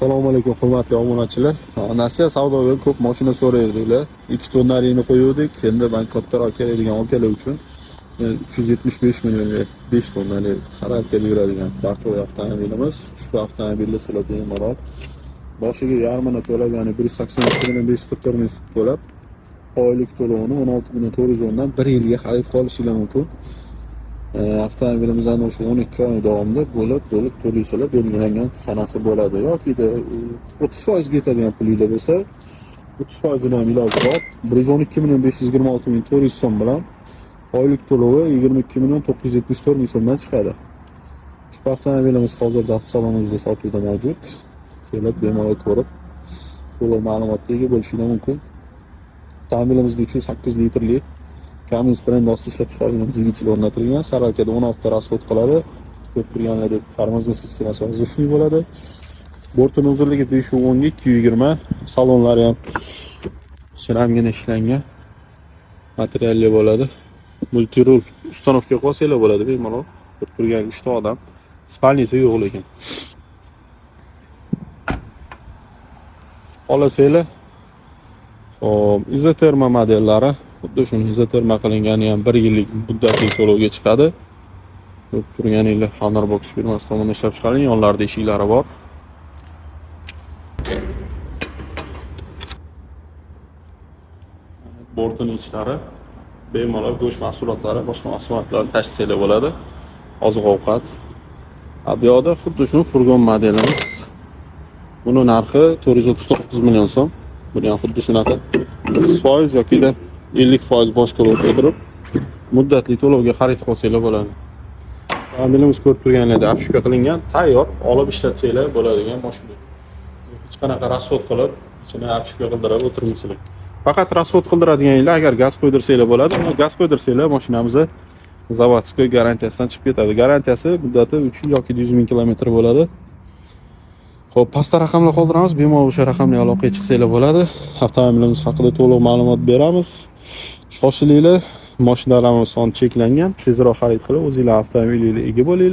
Assalomu alaykum hurmatli obunachilar. Nasiya savdoga ko'p mashina so'raydilar. 2 tonnarini qo'yuvdik. Endi man kattaroq keladigan akalar uchun 375 millionga 5 tonnali saralkada yuradigan Bartoy avtomobilimiz. Ushbu avtomobilni sizlar bemalol boshiga yarmini to'lab, ya'ni 182.544 ming to'lab, oylik to'lovini 16.410 dan 1 yilga xarid qilishingiz mumkin. Avtomobilimizdan o'sha 12 oy davomida bo'lib to'laysizlar, belgilangan sanasi bo'ladi. Yoki 30% ga yetadigan pulinglar bo'lsa, 30% dan ham iloji bor. 112.526.400 so'm bilan oylik to'lovi 22.974 ming so'mdan chiqadi. Ushbu avtomobilimiz hozirda avtosalonimizda sotuvda mavjud. Kelib bemalol ko'rib, to'liq ma'lumotga ega bo'lishingiz mumkin. Avtomobilimizda 308 litrli Cummins brend ostida ishlab chiqarilgan dvigatel o'rnatilgan. Saralkada 16 ta rasxod qiladi. Ko'p bilganlarda tormozning sistemasi воздушный bo'ladi. Bortining uzunligi 510 ga 220. Salonlari ham keramgina ishlangan materialli bo'ladi. Multirul ustanovka qilsanglar bo'ladi bemalol. Turgan 3 ta odam. Spalnisi yo'q lekin. Olasanglar. Xo'p, izoterma modellari xuddi shuni izoterma qilingani ham 1 yillik muddatli to'lovga chiqadi. Ko'p turganinglar Thunderbox firmasi tomonidan ishlab chiqarilgan, yonlarida eshiklari bor. Bortining ichlari bemalol go'sht mahsulotlari, boshqa mahsulotlarni tashsanglar bo'ladi. Oziq-ovqat. Bu yoqda xuddi shu furgon modelimiz. Buni narxi 439 million so'm. Buni ham xuddi shunaqa 30% yoki 50% bosh to'lov o'tirib, muddatli to'lovga xarid qilsanglar bo'ladi. Avtomobilimiz ko'rib turganlarda apshka qilingan, tayyor, olib ishlatsanglar bo'ladigan mashina. Hech qanaqa rasxod qilib, ichini apshka qildirib o'tirmaysizlar. Faqat rasxod qildiradiganlar agar gaz qo'ydirsanglar bo'ladi. Gaz qo'ydirsanglar mashinamiz zavodskiy garantiyasidan chiqib ketadi. Garantiyasi muddati 3 yil yoki 100 ming kilometr bo'ladi. Xo'p, pastda raqamlar qoldiramiz. Bemalol o'sha raqamga aloqaga chiqsanglar bo'ladi. Avtomobilimiz haqida to'liq ma'lumot beramiz. Shoshilinglar. Mashinalarimiz soni cheklangan. Tezroq xarid qilib, o'zingizlar avtomobilingizga ega bo'linglar.